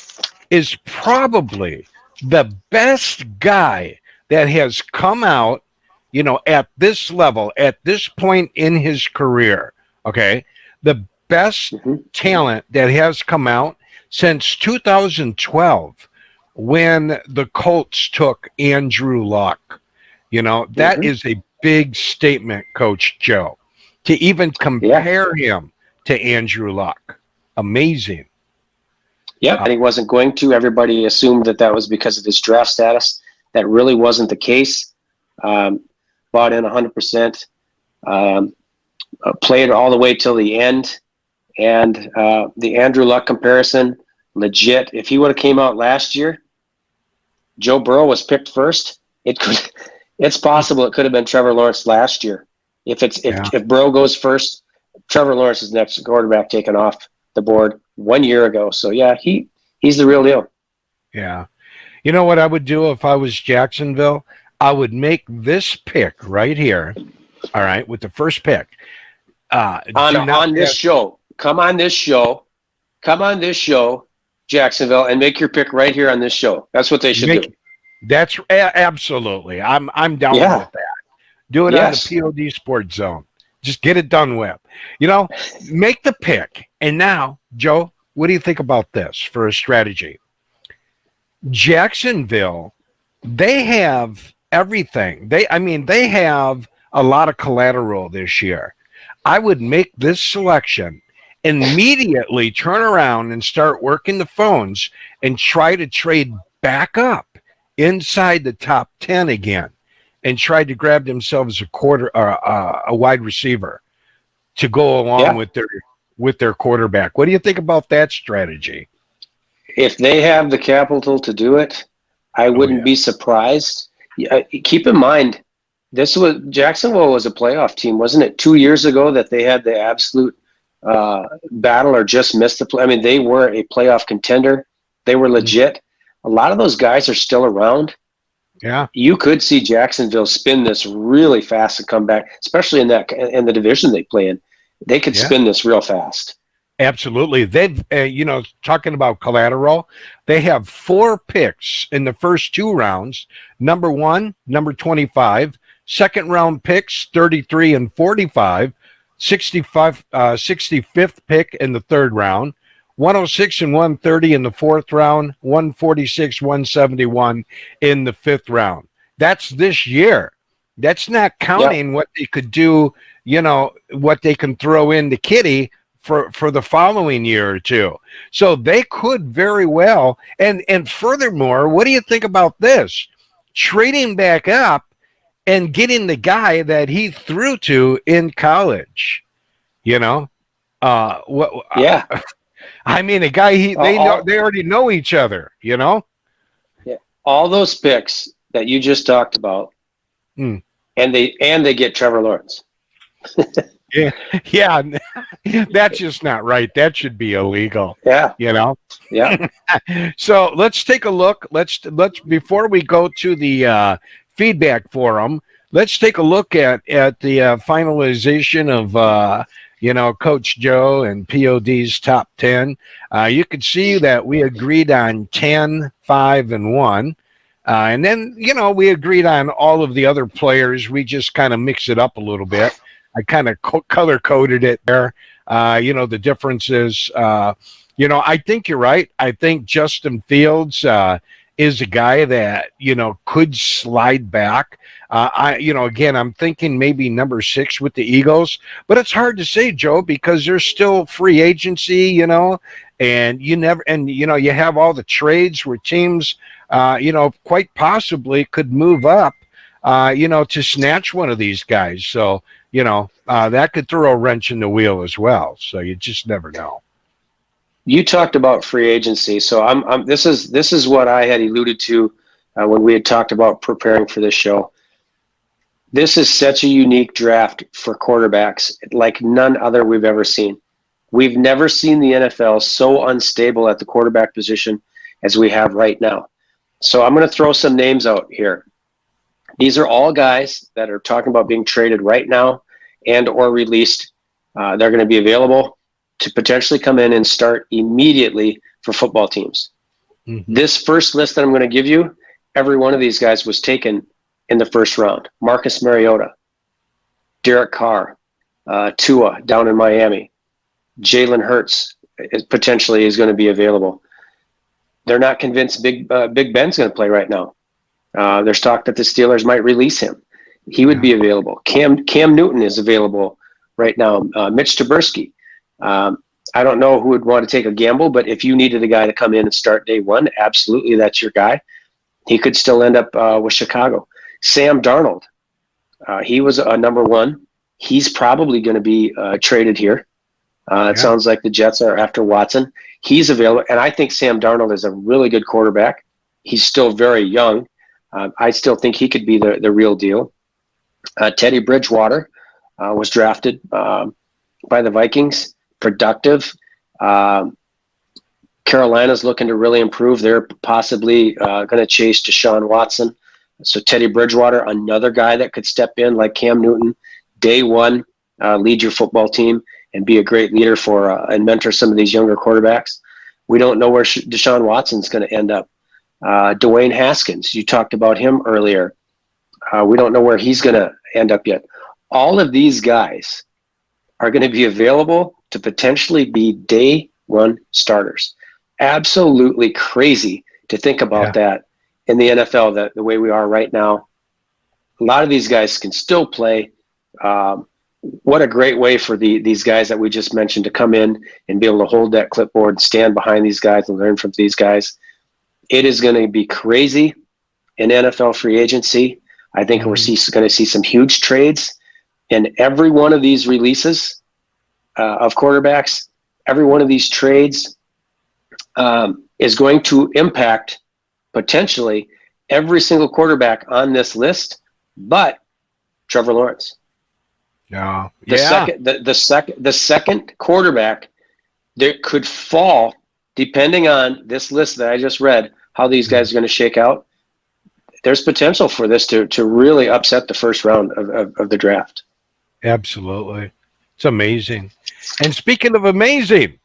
is probably the best guy that has come out, at this level, at this point in his career, okay? The best talent that has come out since 2012 when the Colts took Andrew Luck. That is a big statement, Coach Joe, to even compare him to Andrew Luck. Amazing. Yep, and he wasn't going to. Everybody assumed that was because of his draft status. That really wasn't the case. Bought in 100%, played all the way till the end. And the Andrew Luck comparison, legit. If he would have came out last year, Joe Burrow was picked first. It's possible it could have been Trevor Lawrence last year. If Burrow goes first, Trevor Lawrence is next quarterback taken off the board 1 year ago. So yeah, he's the real deal. Yeah. You know what I would do if I was Jacksonville? I would make this pick right here. All right, with the first pick. On this show. Come on this show, Jacksonville, and make your pick right here on this show. That's what they should do. That's absolutely. I'm down with that. Do it on the POD Sports Zone. Just get it done with. Make the pick. And now, Joe, what do you think about this for a strategy? Jacksonville, they have everything. They have a lot of collateral this year. I would make this selection, immediately turn around and start working the phones and try to trade back up inside the top 10 again and try to grab themselves a wide receiver to go along with their quarterback. What do you think about that strategy? If they have the capital to do it, I wouldn't be surprised. Keep in mind, Jacksonville was a playoff team, wasn't it? 2 years ago that they had the absolute battle or just missed the play. I mean, they were a playoff contender. They were legit. A lot of those guys are still around. Yeah, you could see Jacksonville spin this really fast and come back, especially in the division they play in. They could spin this real fast. Absolutely. They've, talking about collateral, they have 4 picks in the first 2 rounds. Number 1, number 25, second round picks, 33 and 45, 65th pick in the third round, 106 and 130 in the fourth round, 146, 171 in the fifth round. That's this year. That's not counting what they could do, what they can throw in the kitty for the following year or two. So they could very well. And furthermore, what do you think about this? Trading back up and getting the guy that he threw to in college, I mean, a guy they already know each other, Yeah. All those picks that you just talked about, and they get Trevor Lawrence. Yeah, that's just not right. That should be illegal. Yeah. Yeah. So let's take a look. Let's before we go to the feedback forum, let's take a look at the finalization of Coach Joe and POD's top 10. You could see that we agreed on 10, 5, and 1. And then, we agreed on all of the other players. We just kind of mix it up a little bit. I kind of color-coded it there. The differences. I think you're right. I think Justin Fields is a guy that, could slide back. Again, I'm thinking maybe number 6 with the Eagles, but it's hard to say, Joe, because there's still free agency, and you have all the trades where teams, quite possibly could move up, to snatch one of these guys. So, that could throw a wrench in the wheel as well. So you just never know. You talked about free agency, so this is what I had alluded to when we had talked about preparing for this show. This is such a unique draft for quarterbacks, like none other we've ever seen. We've never seen the NFL so unstable at the quarterback position as we have right now. So I'm going to throw some names out here. These are all guys that are talking about being traded right now and or released. They're going to be available to potentially come in and start immediately for football teams. Mm-hmm. This first list that I'm going to give you, every one of these guys was taken in the first round. Marcus Mariota, Derek Carr, Tua down in Miami, Jalen Hurts potentially is going to be available. They're not convinced Big Ben's going to play right now. There's talk that the Steelers might release him. He would be available. Cam Newton is available right now. Mitch Trubisky. I don't know who would want to take a gamble, but if you needed a guy to come in and start day one, absolutely that's your guy. He could still end up with Chicago. Sam Darnold. He was a number one. He's probably going to be traded here. It sounds like the Jets are after Watson. He's available, and I think Sam Darnold is a really good quarterback. He's still very young. I still think he could be the real deal. Teddy Bridgewater was drafted by the Vikings. Productive. Carolina's looking to really improve. They're possibly going to chase Deshaun Watson. So Teddy Bridgewater, another guy that could step in like Cam Newton, day one, lead your football team and be a great leader for and mentor some of these younger quarterbacks. We don't know where Deshaun Watson's going to end up. Dwayne Haskins, you talked about him earlier. We don't know where he's going to end up yet. All of these guys are going to be available to potentially be day one starters. Absolutely crazy to think about that in the NFL, the way we are right now. A lot of these guys can still play. What a great way for these guys that we just mentioned to come in and be able to hold that clipboard, stand behind these guys and learn from these guys. It is going to be crazy in NFL free agency. I think we're going to see some huge trades in every one of these releases of quarterbacks. Every one of these trades is going to impact potentially every single quarterback on this list, but Trevor Lawrence. The second quarterback that could fall, depending on this list that I just read, how these guys are going to shake out. There's potential for this to really upset the first round of the draft. Absolutely. It's amazing. And speaking of amazing,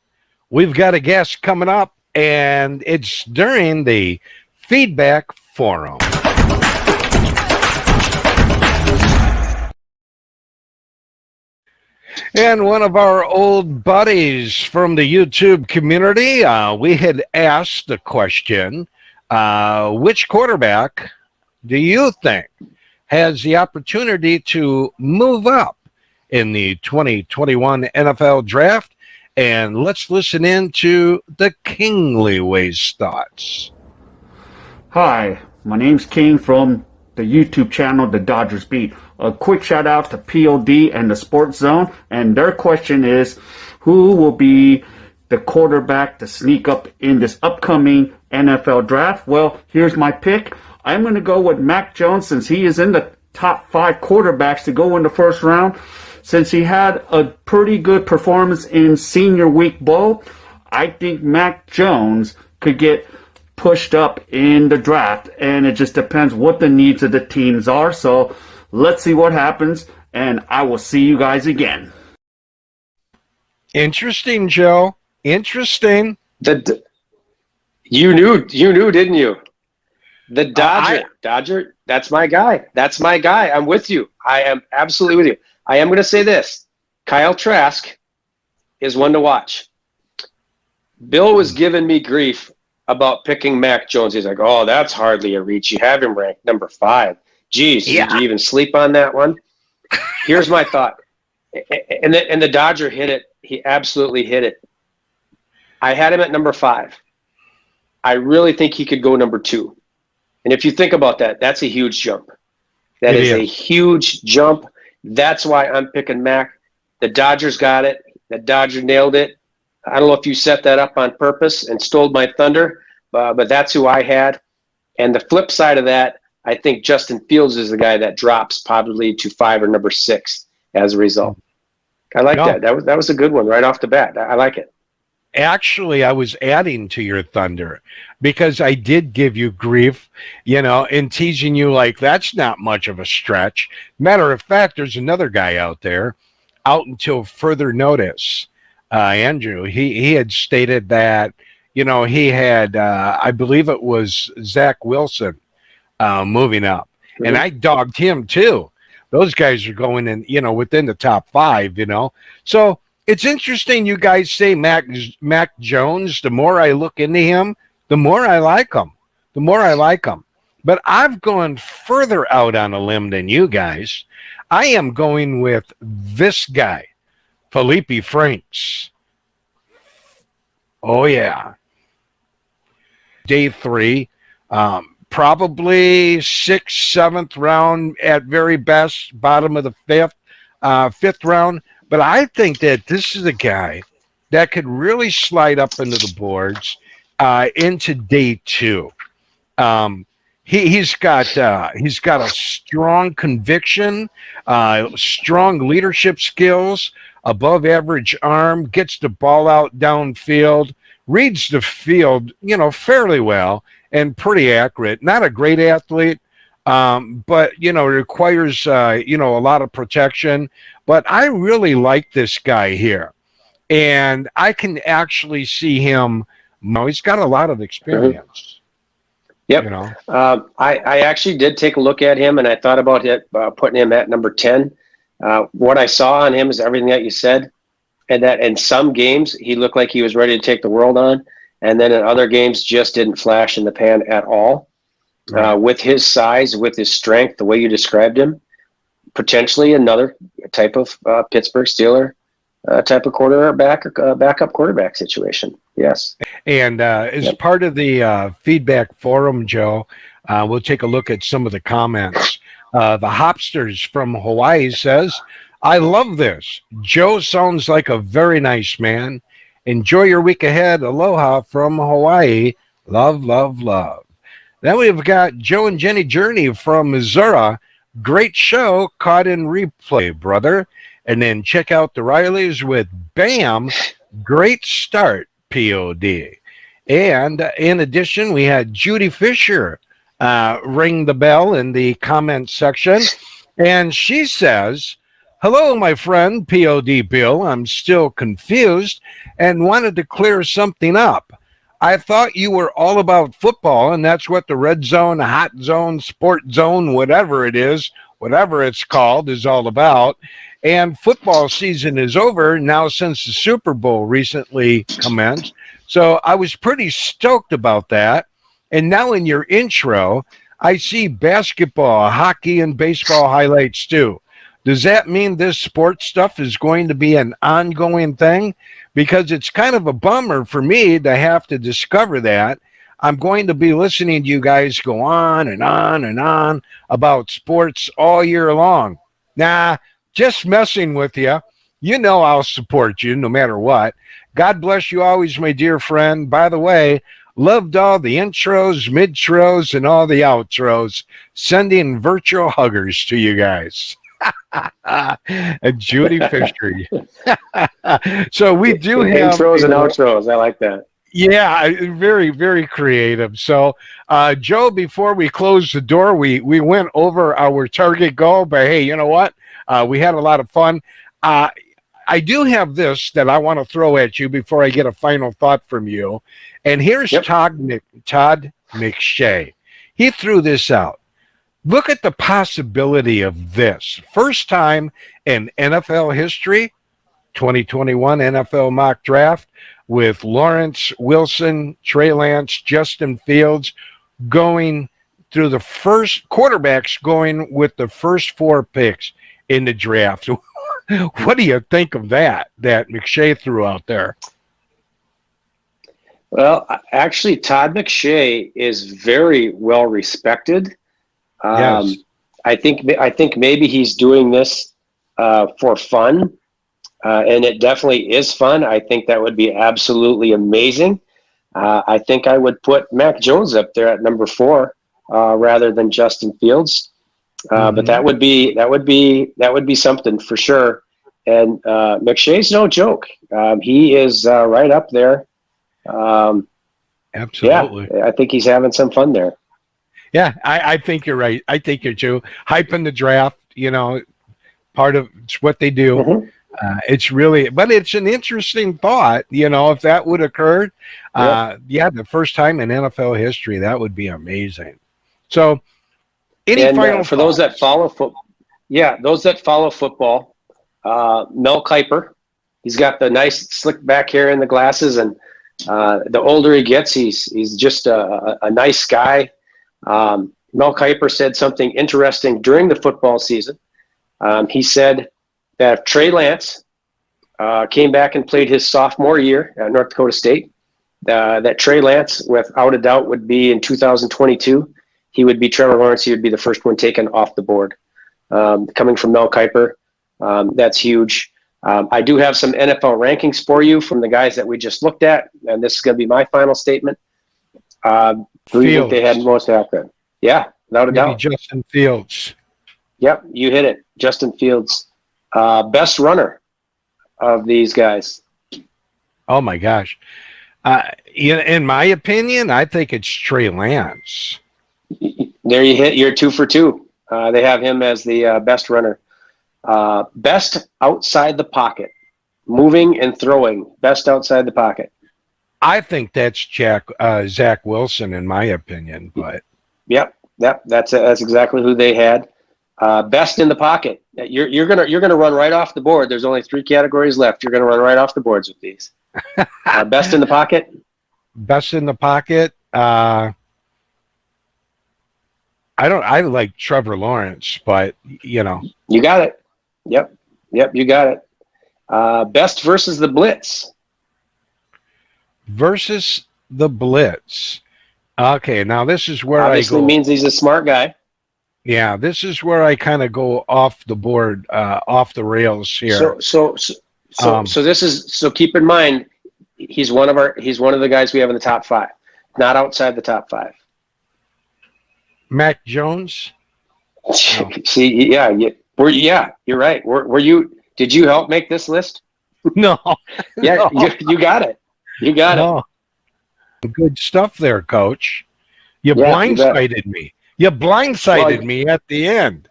we've got a guest coming up, and it's during the Feedback Forum. And one of our old buddies from the YouTube community, we had asked the question, which quarterback do you think has the opportunity to move up in the 2021 NFL Draft? And let's listen in to the Kingleyways thoughts. Hi, my name's King from the YouTube channel, The Dodgers Beat. A quick shout out to POD and the Sports Zone. And their question is, who will be the quarterback to sneak up in this upcoming NFL draft? Well, here's my pick. I'm going to go with Mac Jones since he is in the top 5 quarterbacks to go in the first round. Since he had a pretty good performance in Senior Week Bowl, I think Mac Jones could get pushed up in the draft, and it just depends what the needs of the teams are. So let's see what happens, and I will see you guys again. Interesting, Joe. Interesting. You knew, didn't you? The Dodger, that's my guy. I'm with you. I am absolutely with you. I am going to say this. Kyle Trask is one to watch. Bill was giving me grief about picking Mac Jones. He's like, oh, that's hardly a reach. You have him ranked number 5. Geez, did you even sleep on that one? Here's my thought. And the Dodger hit it. He absolutely hit it. I had him at number 5. I really think he could go number 2. And if you think about that, that's a huge jump. That is a huge jump. That's why I'm picking Mac. The Dodgers got it. The Dodgers nailed it. I don't know if you set that up on purpose and stole my thunder, but that's who I had. And the flip side of that, I think Justin Fields is the guy that drops probably to 5 or number 6 as a result. I like No. that. That was a good one right off the bat. I like it. Actually, I was adding to your thunder because I did give you grief, and teasing you like that's not much of a stretch. Matter of fact, there's another guy out there, out until further notice. Andrew, he had stated that, he had, I believe it was Zach Wilson moving up, and I dogged him too. Those guys are going in, within the top 5, So it's interesting you guys say Mac Jones. The more I look into him, the more I like him. The more I like him. But I've gone further out on a limb than you guys. I am going with this guy, Felipe Franks. Oh, yeah. Day 3. Probably 6th, 7th round at very best, bottom of the 5th round. But I think that this is a guy that could really slide up into the boards into day 2. He's got a strong conviction, strong leadership skills, above average arm, gets the ball out downfield, reads the field, fairly well and pretty accurate. Not a great athlete, but requires a lot of protection. But I really like this guy here, and I can actually see him. He's got a lot of experience. Yep. I actually did take a look at him, and I thought about putting him at number 10. What I saw on him is everything that you said, and that in some games he looked like he was ready to take the world on, and then in other games just didn't flash in the pan at all. Right. With his size, with his strength, the way you described him, potentially another type of Pittsburgh Steeler type of quarterback or backup quarterback situation. Yes. And as part of the feedback forum, Joe, we'll take a look at some of the comments. The Hopsters from Hawaii says, I love this. Joe sounds like a very nice man. Enjoy your week ahead. Aloha from Hawaii. Love, love, love. Then we've got Joe and Jenny Journey from Missouri. Great show, caught in replay, brother. And then check out the Rileys with Bam. Great start, POD. And in addition, we had Judy Fisher ring the bell in the comment section. And she says, hello, my friend, POD Bill. I'm still confused and wanted to clear something up. I thought you were all about football, and that's what the red zone, hot zone, sport zone, whatever it is, whatever it's called, is all about. And football season is over now since the Super Bowl recently commenced. So I was pretty stoked about that. And now in your intro, I see basketball, hockey, and baseball highlights too. Does that mean this sports stuff is going to be an ongoing thing? Because it's kind of a bummer for me to have to discover that. I'm going to be listening to you guys go on and on and on about sports all year long. Nah, just messing with you. You know I'll support you no matter what. God bless you always, my dear friend. By the way, loved all the intros, mid-tros, and all the outros. Sending virtual huggers to you guys. And Judy Fisher. So we do have intros and outros. I like that. Yeah, very, very creative. So, Joe, before we close the door, we went over our target goal, but hey, you know what? We had a lot of fun. I do have this that I want to throw at you before I get a final thought from you. And here's Todd McShay. He threw this out. Look at the possibility of this. First time in NFL history, 2021 NFL mock draft, with Lawrence, Wilson, Trey Lance, Justin Fields going through the first quarterbacks going with the first 4 picks in the draft. What do you think of that McShay threw out there? Well, actually, Todd McShay is very well respected. Yes. I think maybe he's doing this for fun. and it definitely is fun. I think that would be absolutely amazing. I think I would put Mac Jones up there at number 4 rather than Justin Fields. But that would be something for sure. And McShay's no joke. He is right up there. Absolutely. Yeah, I think he's having some fun there. Yeah, I think you're right. I think you're too. Hyping the draft, part of it's what they do. Mm-hmm. It's really, but it's an interesting thought. If that would occur, the first time in NFL history, that would be amazing. So, any final for thoughts? those that follow football? Yeah, those that follow football, Mel Kiper, he's got the nice slick back hair and the glasses, and the older he gets, he's just a nice guy. Mel Kiper said something interesting during the football season. He said that if Trey Lance came back and played his sophomore year at North Dakota State, that Trey Lance, without a doubt, would be in 2022. He would be Trevor Lawrence. He would be the first one taken off the board. Coming from Mel Kiper, that's huge. I do have some NFL rankings for you from the guys that we just looked at, and this is going to be my final statement. Who do you think they had most accurate? Yeah, without a doubt. Justin Fields. Yep, you hit it. Justin Fields. Best runner of these guys. Oh, my gosh. In my opinion, I think it's Trey Lance. There you hit. You're 2 for 2. They have him as the best runner. Best outside the pocket. Moving and throwing. Best outside the pocket. I think that's Zach Wilson, in my opinion. But Yep. That's exactly who they had. Best in the pocket. You're gonna run right off the board. There's only 3 categories left. You're gonna run right off the boards with these. Best in the pocket. Best in the pocket. I like Trevor Lawrence, but You got it. Yep, you got it. Best versus the blitz. Versus the blitz. Okay, now this is where Obviously I go. means he's a smart guy. Yeah, this is where I kind of go off the board, off the rails here. So this is so. Keep in mind, he's one of the guys we have in the top 5, not outside the top 5. Mac Jones. See, you're right. Did you help make this list? No. Yeah, No. you got it. You got it. Good stuff there, Coach. You Yeah, blindsided me. You blindsided me at the end.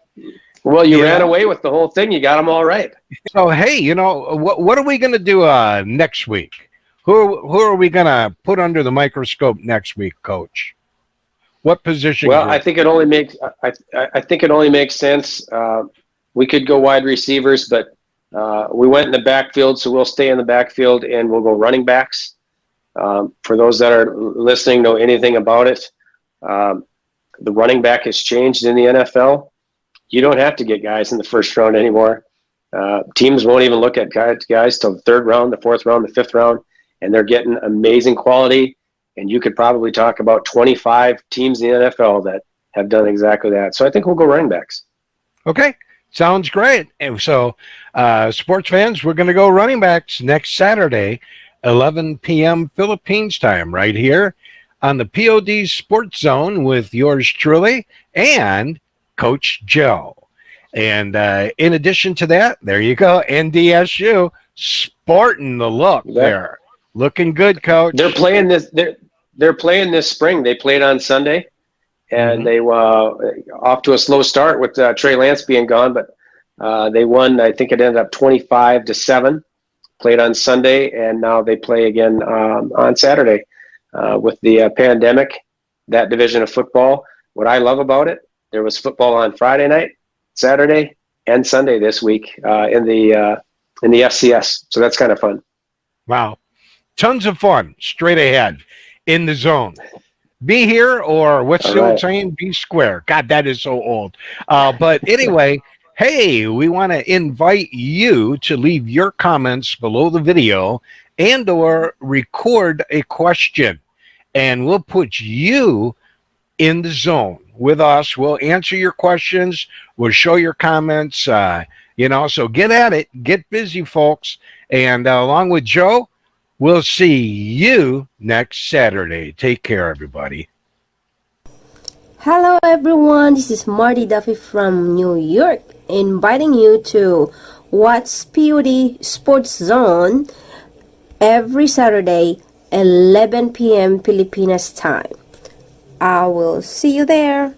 Well, you ran away with the whole thing. You got them all right. So, hey, what are we going to do next week? Who are we going to put under the microscope next week, Coach? What position? Well, group? I think it only makes sense. We could go wide receivers, but we went in the backfield, so we'll stay in the backfield and we'll go running backs. For those that are listening, know anything about it, the running back has changed in the NFL. You don't have to get guys in the first round anymore. Teams won't even look at guys till the 3rd round, the 4th round, the 5th round, and they're getting amazing quality. And you could probably talk about 25 teams in the NFL that have done exactly that. So I think we'll go running backs. Okay, sounds great. And so, sports fans, we're going to go running backs next Saturday, 11 p.m. Philippines time, right here on the POD Sports Zone with yours truly and Coach Joe. And in addition to that, there you go, NDSU sporting the look there. Looking good, Coach. They're playing this. They're playing this spring. They played on Sunday, and they off to a slow start with Trey Lance being gone, but they won. I think it ended up 25-7. Played on Sunday, and now they play again on Saturday. With the pandemic, that division of football. What I love about it, there was football on Friday night, Saturday, and Sunday this week in the FCS. So that's kind of fun. Wow. Tons of fun straight ahead in the zone. Be here, or what's the old saying? Be square. God, that is so old. But anyway, hey, we want to invite you to leave your comments below the video and or record a question. And we'll put you in the zone with us. We'll answer your questions. We'll show your comments. So get at it. Get busy, folks. And along with Joe, we'll see you next Saturday. Take care, everybody. Hello everyone, this is Marty Duffy from New York, inviting you to watch POD Sports Zone every Saturday, 11 p.m. Filipinas time. I will see you there.